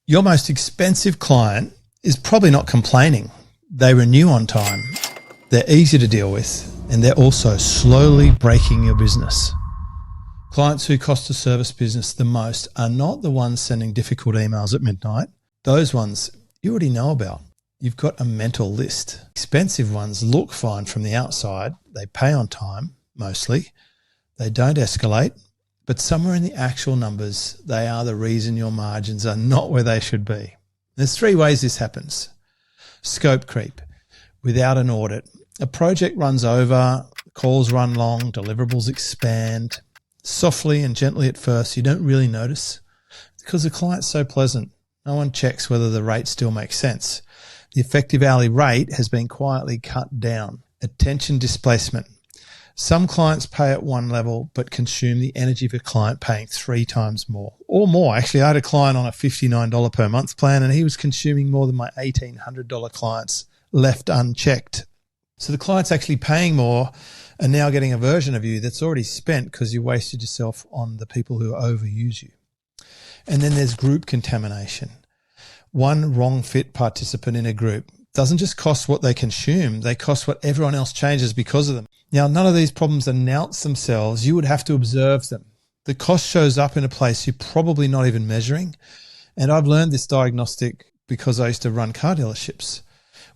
Your most expensive client is probably not complaining. They renew on time. They're easy to deal with, and they're also slowly breaking your business. Clients who cost a service business the most are not the ones sending difficult emails at midnight. Those ones you already know about. You've got a mental list. Expensive ones look fine from the outside. They pay on time, mostly. They don't escalate. But somewhere in the actual numbers, they are the reason your margins are not where they should be. There's 3 ways this happens. Scope creep. Without an audit, a project runs over, calls run long, deliverables expand. Softly and gently at first, you don't really notice because the client's so pleasant. No one checks whether the rate still makes sense. The effective hourly rate has been quietly cut down. Attention displacement. Some clients pay at one level but consume the energy of a client paying 3 times more or more. Actually, I had a client on a $59 per month plan and he was consuming more than my $1,800 clients left unchecked. So the client's actually paying more and now getting a version of you that's already spent because you wasted yourself on the people who overuse you. And then there's group contamination. One wrong fit participant in a group doesn't just cost what they consume, they cost what everyone else changes because of them. Now, none of these problems announce themselves. You would have to observe them. The cost shows up in a place you're probably not even measuring. And I've learned this diagnostic because I used to run car dealerships.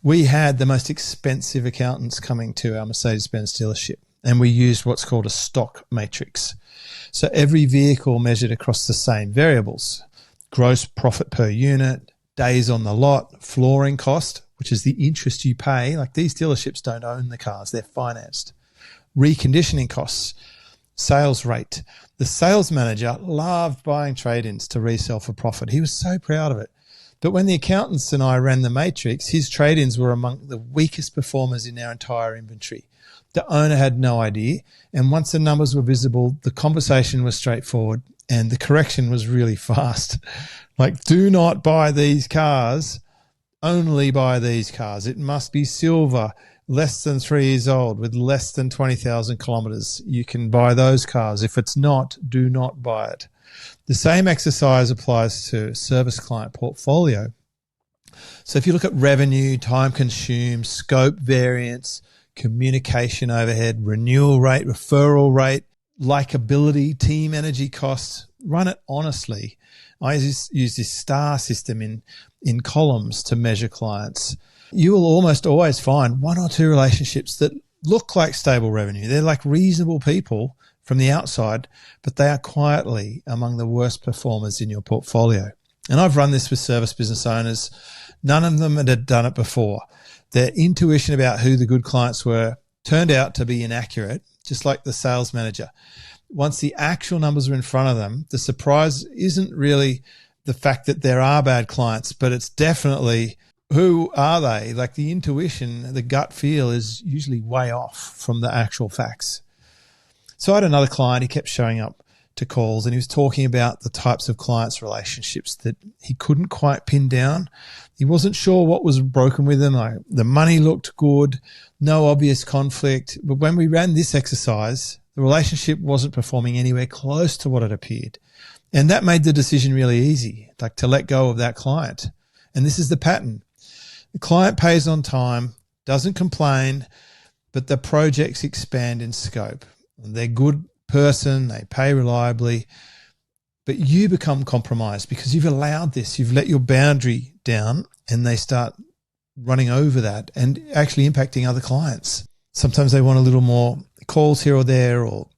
We had the most expensive accountants coming to our Mercedes-Benz dealership, and we used what's called a stock matrix. So every vehicle measured across the same variables: gross profit per unit, days on the lot, flooring cost, which is the interest you pay. Like, these dealerships don't own the cars, they're financed. Reconditioning costs, sales rate. The sales manager loved buying trade-ins to resell for profit. He was so proud of it. But when the accountants and I ran the matrix, his trade-ins were among the weakest performers in our entire inventory. The owner had no idea. And once the numbers were visible, the conversation was straightforward and the correction was really fast. Like, do not buy these cars, only buy these cars. It must be silver, less than 3 years old, with less than 20,000 kilometers. You can buy those cars. If it's not, do not buy it. The same exercise applies to service client portfolio. So if you look at revenue, time consumed, scope variance, communication overhead, renewal rate, referral rate, likability, team energy costs, run it honestly. I use this star system in columns to measure clients. You will almost always find 1 or 2 relationships that look like stable revenue. They're like reasonable people from the outside, but they are quietly among the worst performers in your portfolio. And I've run this with service business owners. None of them had done it before. Their intuition about who the good clients were turned out to be inaccurate, just like the sales manager. Once the actual numbers are in front of them, the surprise isn't really the fact that there are bad clients, but it's definitely, who are they? Like, the intuition, the gut feel is usually way off from the actual facts. So I had another client, he kept showing up to calls and he was talking about the types of clients' relationships that he couldn't quite pin down. He wasn't sure what was broken with them. Like, the money looked good, no obvious conflict. But when we ran this exercise, the relationship wasn't performing anywhere close to what it appeared. And that made the decision really easy, like to let go of that client. And this is the pattern. The client pays on time, doesn't complain, but the projects expand in scope. They're a good person, they pay reliably, but you become compromised because you've allowed this. You've let your boundary down and they start running over that and actually impacting other clients. Sometimes they want a little more calls here or there, or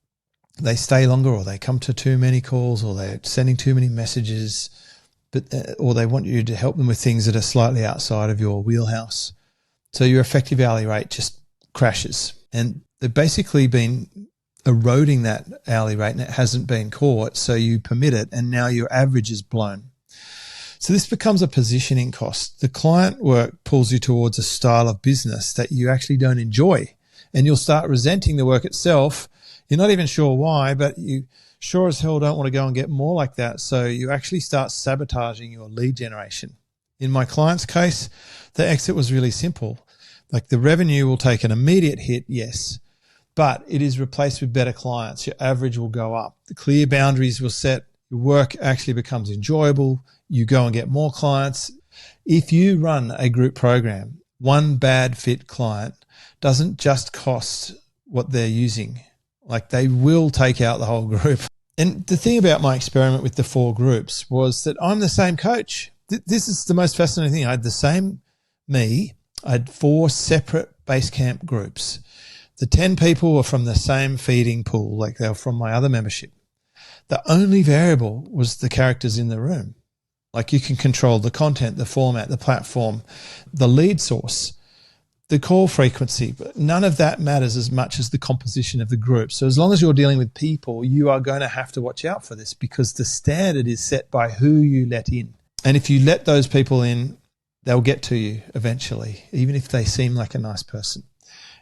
they stay longer, or they come to too many calls, or they're sending too many messages, or they want you to help them with things that are slightly outside of your wheelhouse. So your effective hourly rate just crashes. And they've basically been eroding that hourly rate and it hasn't been caught, so you permit it and now your average is blown. So this becomes a positioning cost. The client work pulls you towards a style of business that you actually don't enjoy, and you'll start resenting the work itself. You're not even sure why, but you sure as hell don't want to go and get more like that, so you actually start sabotaging your lead generation. In my client's case, the exit was really simple. Like, the revenue will take an immediate hit, yes, but it is replaced with better clients. Your average will go up. The clear boundaries were set. Your work actually becomes enjoyable. You go and get more clients. If you run a group program, one bad fit client doesn't just cost what they're using. Like, they will take out the whole group. And the thing about my experiment with the 4 groups was that I'm the same coach. This is the most fascinating thing. I had the same me. I had 4 separate base camp groups. The 10 people were from the same feeding pool, like they were from my other membership. The only variable was the characters in the room. Like, you can control the content, the format, the platform, the lead source, the call frequency, but none of that matters as much as the composition of the group. So as long as you're dealing with people, you are going to have to watch out for this, because the standard is set by who you let in. And if you let those people in, they'll get to you eventually, even if they seem like a nice person.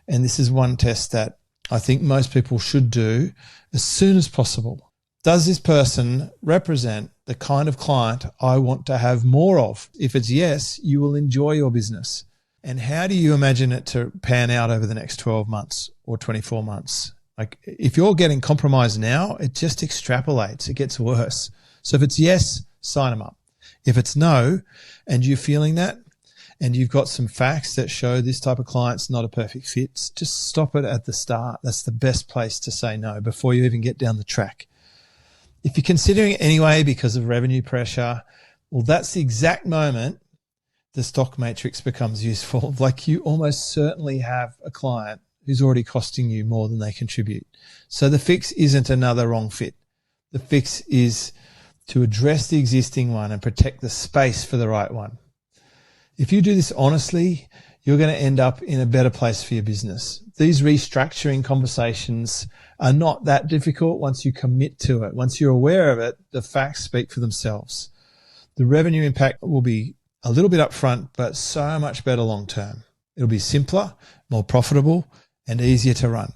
And this is one test that I think most people should do as soon as possible. Does this person represent the kind of client I want to have more of? If it's yes, you will enjoy your business. And how do you imagine it to pan out over the next 12 months or 24 months? Like, if you're getting compromised now, it just extrapolates. It gets worse. So if it's yes, sign them up. If it's no, and you're feeling that, and you've got some facts that show this type of client's not a perfect fit, just stop it at the start. That's the best place to say no before you even get down the track. If you're considering it anyway because of revenue pressure, well, that's the exact moment the stock matrix becomes useful. Like, you almost certainly have a client who's already costing you more than they contribute. So the fix isn't another wrong fit. The fix is to address the existing one and protect the space for the right one. If you do this honestly, you're going to end up in a better place for your business. These restructuring conversations are not that difficult once you commit to it. Once you're aware of it, the facts speak for themselves. The revenue impact will be a little bit upfront, but so much better long term. It'll be simpler, more profitable, and easier to run.